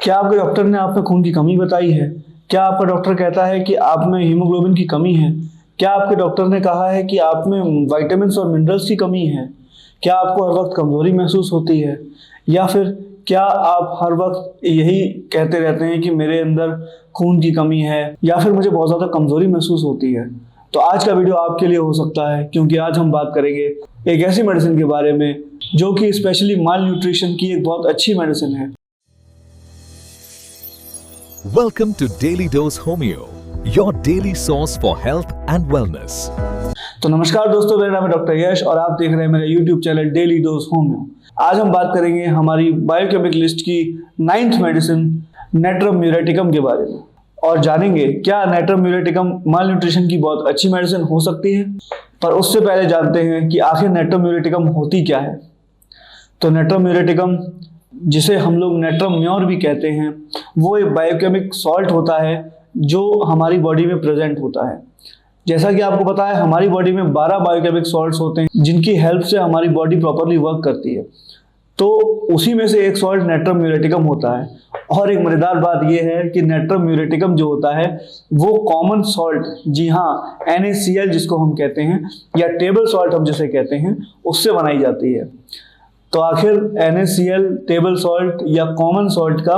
क्या आपके डॉक्टर ने आप में खून की कमी बताई है? क्या आपका डॉक्टर कहता है कि आप में हीमोग्लोबिन की कमी है? क्या आपके डॉक्टर ने कहा है कि आप में विटामिन्स और मिनरल्स की कमी है? क्या आपको हर वक्त कमजोरी महसूस होती है? या फिर क्या आप हर वक्त यही कहते रहते हैं कि मेरे अंदर खून की कमी है या फिर मुझे बहुत ज़्यादा कमजोरी महसूस होती है? तो आज का वीडियो आपके लिए हो सकता है, क्योंकि आज हम बात करेंगे एक ऐसी मेडिसिन के बारे में जो कि स्पेशली माल न्यूट्रिशन की एक बहुत अच्छी मेडिसिन है। Welcome to Daily Dose Homeo, your daily source for health and wellness. तो नमस्कार दोस्तों, मेरा नाम है डॉक्टर यश और आप देख रहे हैं मेरा YouTube channel daily dose homeo. आज हम बात करेंगे हमारी बायोकेमिक लिस्ट की 9th मेडिसिन नेट्रम म्यूरेटिकम के बारे में और जानेंगे क्या नेट्रम म्यूरेटिकम माल न्यूट्रिशन की बहुत अच्छी मेडिसिन हो सकती है। पर उससे पहले जानते हैं कि आखिर नेट्रम म्यूरेटिकम होती क्या है। तो नेट्रम म्यूरेटिकम, जिसे हम लोग नेट्रम म्योर भी कहते हैं, वो एक बायोकेमिक सॉल्ट होता है जो हमारी बॉडी में प्रेजेंट होता है। जैसा कि आपको पता है, हमारी बॉडी में 12 बायोकेमिक सॉल्ट्स होते हैं जिनकी हेल्प से हमारी बॉडी प्रॉपरली वर्क करती है। तो उसी में से एक सॉल्ट नेट्रम म्यूरेटिकम होता है। और एक मजेदार बात यह है कि नेट्रम म्यूरेटिकम जो होता है वो कॉमन सॉल्ट, जी हाँ, NaCl जिसको हम कहते हैं या टेबल सॉल्ट हम जिसे कहते हैं, उससे बनाई जाती है। तो आखिर NaCl, टेबल सॉल्ट या कॉमन सॉल्ट का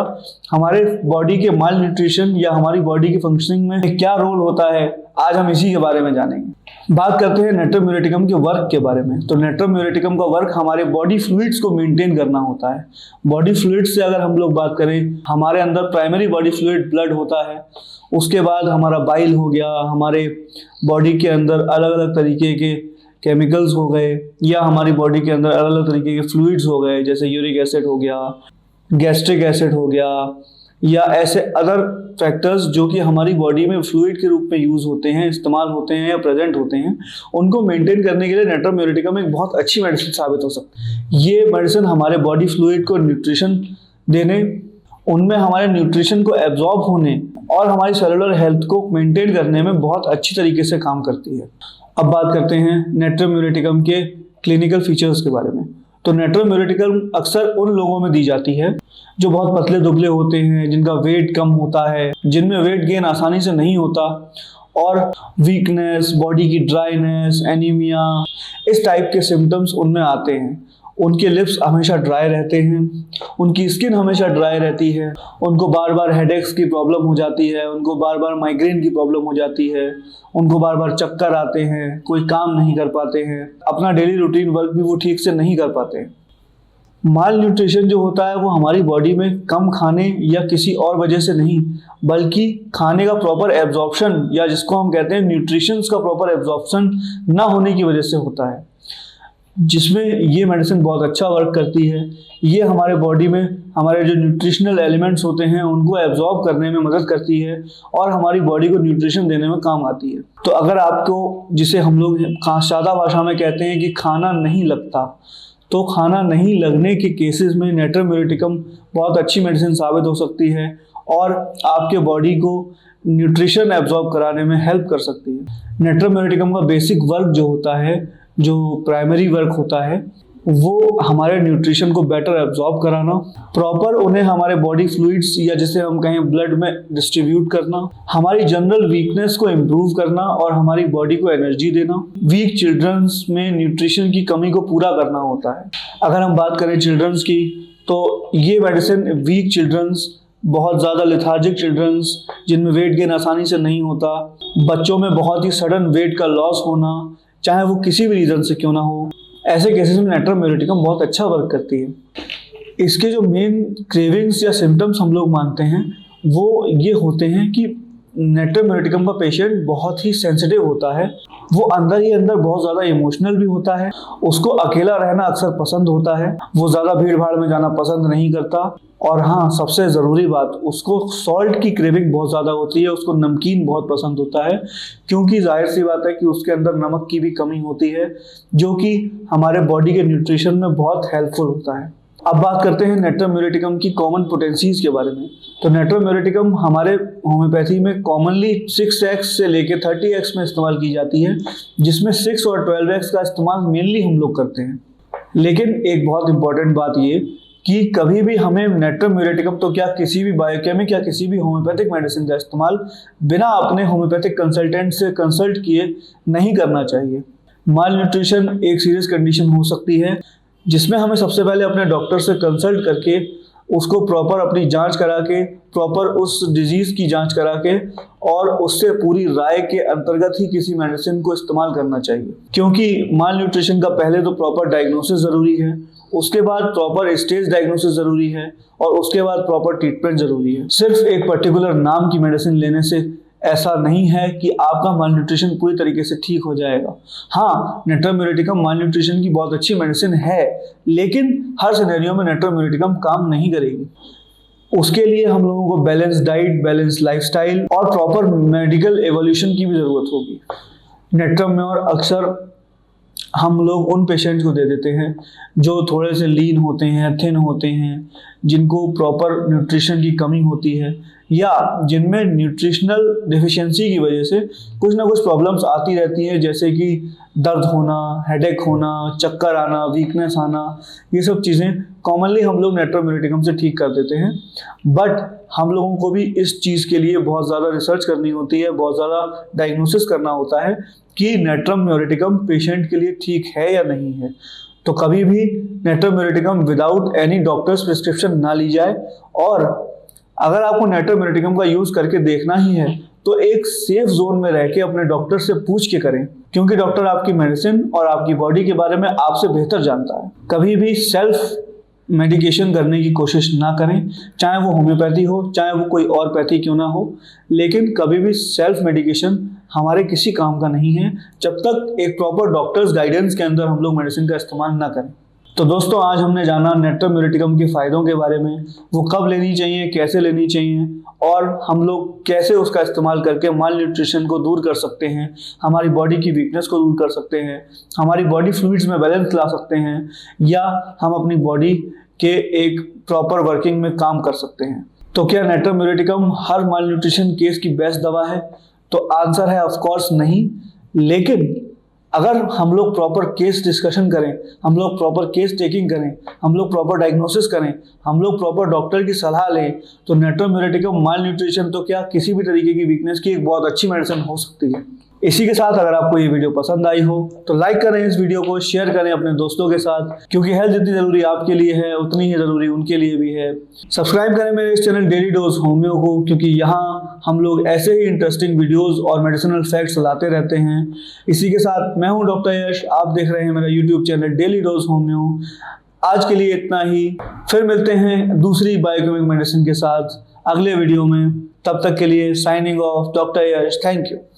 हमारे बॉडी के माल न्यूट्रिशन या हमारी बॉडी की फंक्शनिंग में क्या रोल होता है, आज हम इसी के बारे में जानेंगे। बात करते हैं नेट्रम म्यूरेटिकम के वर्क के बारे में। तो नेट्रम म्यूरेटिकम का वर्क हमारे बॉडी फ्लूइड्स को मेंटेन करना होता है। बॉडी फ्लूइड्स से अगर हम लोग बात करें, हमारे अंदर प्राइमरी बॉडी फ्लूइड ब्लड होता है, उसके बाद हमारा बाइल हो गया, हमारे बॉडी के अंदर अलग अलग तरीके के केमिकल्स हो गए या हमारी बॉडी के अंदर अलग अलग तरीके के फ्लूइड्स हो गए, जैसे यूरिक एसिड हो गया, गैस्ट्रिक एसिड हो गया, या ऐसे अदर फैक्टर्स जो कि हमारी बॉडी में फ्लूइड के रूप में यूज होते हैं, इस्तेमाल होते हैं या प्रेजेंट होते हैं, उनको मेंटेन करने के लिए नेट्रम म्यूरेटिकम एक बहुत अच्छी मेडिसिन साबित हो सकती है। ये मेडिसिन हमारे बॉडी फ्लूइड को न्यूट्रिशन देने, उनमें हमारे न्यूट्रिशन को एब्जॉर्ब होने और हमारी सेलुलर हेल्थ को मेंटेन करने में बहुत अच्छी तरीके से काम करती है। अब बात करते हैं नेट्रम म्यूरेटिकम के क्लिनिकल फीचर्स के बारे में। तो नेट्रम म्यूरेटिकम अक्सर उन लोगों में दी जाती है जो बहुत पतले दुबले होते हैं, जिनका वेट कम होता है, जिनमें वेट गेन आसानी से नहीं होता और वीकनेस, बॉडी की ड्राइनेस, एनीमिया, इस टाइप के सिम्टम्स उनमें आते हैं। उनके लिप्स हमेशा ड्राई रहते हैं, उनकी स्किन हमेशा ड्राई रहती है, उनको बार बार हेडेक्स की प्रॉब्लम हो जाती है, उनको बार बार माइग्रेन की प्रॉब्लम हो जाती है, उनको बार बार चक्कर आते हैं, कोई काम नहीं कर पाते हैं, अपना डेली रूटीन वर्क भी वो ठीक से नहीं कर पाते। माल न्यूट्रिशन जो होता है वो हमारी बॉडी में कम खाने या किसी और वजह से नहीं, बल्कि खाने का प्रॉपर एब्जॉर्प्शन या जिसको हम कहते हैं न्यूट्रिशंस का प्रॉपर एब्जॉर्प्शन ना होने की वजह से होता है, जिसमें ये मेडिसिन बहुत अच्छा वर्क करती है। ये हमारे बॉडी में हमारे जो न्यूट्रिशनल एलिमेंट्स होते हैं उनको एब्जॉर्ब करने में मदद करती है और हमारी बॉडी को न्यूट्रिशन देने में काम आती है। तो अगर आपको, जिसे हम लोग सादा भाषा में कहते हैं कि खाना नहीं लगता, तो खाना नहीं लगने के केसेस में नेट्रम म्यूरेटिकम बहुत अच्छी मेडिसिन साबित हो सकती है और आपके बॉडी को न्यूट्रिशन एब्जॉर्ब कराने में हेल्प कर सकती है। नेट्रम म्यूरेटिकम का बेसिक वर्क जो होता है, जो प्राइमरी वर्क होता है, वो हमारे न्यूट्रिशन को बेटर एब्जॉर्ब कराना, प्रॉपर उन्हें हमारे बॉडी फ्लूइड्स या जिसे हम कहें ब्लड में डिस्ट्रीब्यूट करना, हमारी जनरल वीकनेस को इम्प्रूव करना और हमारी बॉडी को एनर्जी देना, वीक चिल्ड्रंस में न्यूट्रिशन की कमी को पूरा करना होता है। अगर हम बात करें चिल्ड्रंस की, तो ये मेडिसिन वीक चिल्ड्रंस, बहुत ज़्यादा लेथार्जिक चिल्ड्रंस जिनमें वेट गेन आसानी से नहीं होता, बच्चों में बहुत ही सडन वेट का लॉस होना, चाहे वो किसी भी रीज़न से क्यों ना हो, ऐसे केसेस में नेट्रम म्यूरेटिकम बहुत अच्छा वर्क करती है। इसके जो मेन क्रेविंग्स या सिम्टम्स हम लोग मानते हैं वो ये होते हैं कि नेट्रम म्यूरेटिकम का पेशेंट बहुत ही सेंसिटिव होता है, वो अंदर ही अंदर बहुत ज़्यादा इमोशनल भी होता है, उसको अकेला रहना अक्सर पसंद होता है, वो ज़्यादा भीड़ भाड़ में जाना पसंद नहीं करता, और हाँ, सबसे ज़रूरी बात, उसको सॉल्ट की क्रेविंग बहुत ज़्यादा होती है, उसको नमकीन बहुत पसंद होता है, क्योंकि जाहिर सी बात है कि उसके अंदर नमक की भी कमी होती है जो कि हमारे बॉडी के न्यूट्रिशन में बहुत हेल्पफुल होता है। अब बात करते हैं नेट्रम म्यूरेटिकम की कॉमन पोटेंसीज के बारे में। तो नेट्रम म्यूरेटिकम हमारे होम्योपैथी में कॉमनली 6x से लेकर 30x में इस्तेमाल की जाती है, जिसमें 6 और 12x का इस्तेमाल मेनली हम लोग करते हैं। लेकिन एक बहुत इंपॉर्टेंट बात ये कि कभी भी हमें नेट्रम म्यूरेटिकम तो क्या किसी भी बायोकेमिक या किसी भी होम्योपैथिक मेडिसिन का इस्तेमाल बिना अपने होम्योपैथिक कंसल्टेंट से कंसल्ट किए नहीं करना चाहिए। माल न्यूट्रिशन एक सीरियस कंडीशन हो सकती है जिसमें हमें सबसे पहले अपने डॉक्टर से कंसल्ट करके उसको प्रॉपर अपनी जांच करा के, प्रॉपर उस डिजीज़ की जांच करा के और उससे पूरी राय के अंतर्गत ही किसी मेडिसिन को इस्तेमाल करना चाहिए। क्योंकि माल न्यूट्रिशन का पहले तो प्रॉपर डायग्नोसिस ज़रूरी है, उसके बाद प्रॉपर स्टेज डायग्नोसिस ज़रूरी है और उसके बाद प्रॉपर ट्रीटमेंट ज़रूरी है। सिर्फ एक पर्टिकुलर नाम की मेडिसिन लेने से ऐसा नहीं है कि आपका माल न्यूट्रिशन पूरी तरीके से ठीक हो जाएगा। हाँ, नेट्रम म्यूरेटिकम माल न्यूट्रिशन की बहुत अच्छी मेडिसिन है, लेकिन हर सिनेरियो में नेट्रम म्यूरेटिकम काम नहीं करेगी। उसके लिए हम लोगों को बैलेंस डाइट, बैलेंस लाइफस्टाइल और प्रॉपर मेडिकल एवोल्यूशन की भी ज़रूरत होगी। नेट्रम म्योर अक्सर हम लोग उन पेशेंट्स को दे देते हैं जो थोड़े से लीन होते हैं, थिन होते हैं, जिनको प्रॉपर न्यूट्रिशन की कमी होती है या जिनमें न्यूट्रिशनल डेफिशिएंसी की वजह से कुछ ना कुछ प्रॉब्लम्स आती रहती हैं, जैसे कि दर्द होना, हेडेक होना, चक्कर आना, वीकनेस आना। ये सब चीज़ें कॉमनली हम लोग नेट्रम म्यूरेटिकम से ठीक कर देते हैं। बट हम लोगों को भी इस चीज़ के लिए बहुत ज़्यादा रिसर्च करनी होती है, बहुत ज़्यादा डायग्नोसिस करना होता है कि नेट्रम म्यूरेटिकम पेशेंट के लिए ठीक है या नहीं है। तो कभी भी natrum muriaticum without any doctor's prescription ना ली जाए, और अगर आपको नेट्रम म्यूरेटिकम का यूज़ करके देखना ही है तो एक सेफ जोन में रह के अपने डॉक्टर से पूछ के करें, क्योंकि डॉक्टर आपकी मेडिसिन और आपकी बॉडी के बारे में आपसे बेहतर जानता है। कभी भी सेल्फ मेडिकेशन करने की कोशिश ना करें, चाहे वो होम्योपैथी हो, चाहे वो कोई और पैथी क्यों ना हो, लेकिन कभी भी सेल्फ मेडिकेशन हमारे किसी काम का नहीं है जब तक एक प्रॉपर डॉक्टर्स गाइडेंस के अंदर हम लोग मेडिसिन का इस्तेमाल ना करें। तो दोस्तों, आज हमने जाना नेट्रम म्यूरेटिकम के फ़ायदों के बारे में, वो कब लेनी चाहिए, कैसे लेनी चाहिए और हम लोग कैसे उसका इस्तेमाल करके माल न्यूट्रिशन को दूर कर सकते हैं, हमारी बॉडी की वीकनेस को दूर कर सकते हैं, हमारी बॉडी फ्लूइड्स में बैलेंस ला सकते हैं, या हम अपनी बॉडी के एक प्रॉपर वर्किंग में काम कर सकते हैं। तो क्या नेट्रम म्यूरेटिकम हर माल न्यूट्रिशन केस की बेस्ट दवा है? तो आंसर है ऑफ कोर्स नहीं, लेकिन अगर हम लोग प्रॉपर केस डिस्कशन करें, हम लोग प्रॉपर केस टेकिंग करें, हम लोग प्रॉपर डायग्नोसिस करें, हम लोग प्रॉपर डॉक्टर की सलाह लें, तो नेट्रम म्यूरेटिकम माल न्यूट्रिशन तो क्या किसी भी तरीके की वीकनेस की एक बहुत अच्छी मेडिसिन हो सकती है। इसी के साथ अगर आपको ये वीडियो पसंद आई हो तो लाइक करें इस वीडियो को, शेयर करें अपने दोस्तों के साथ, क्योंकि हेल्थ जितनी ज़रूरी आपके लिए है उतनी ही ज़रूरी उनके लिए भी है। सब्सक्राइब करें मेरे इस चैनल डेली डोज होम्यो को, क्योंकि यहाँ हम लोग ऐसे ही इंटरेस्टिंग वीडियोज़ और मेडिसिनल फैक्ट्स लाते रहते हैं। इसी के साथ मैं हूँ डॉक्टर यश, आप देख रहे हैं मेरा YouTube channel daily dose homeo. आज के लिए इतना ही, फिर मिलते हैं दूसरी बायोकेमिक मेडिसिन के साथ अगले वीडियो में। तब तक के लिए signing off, doctor Yash. Thank you.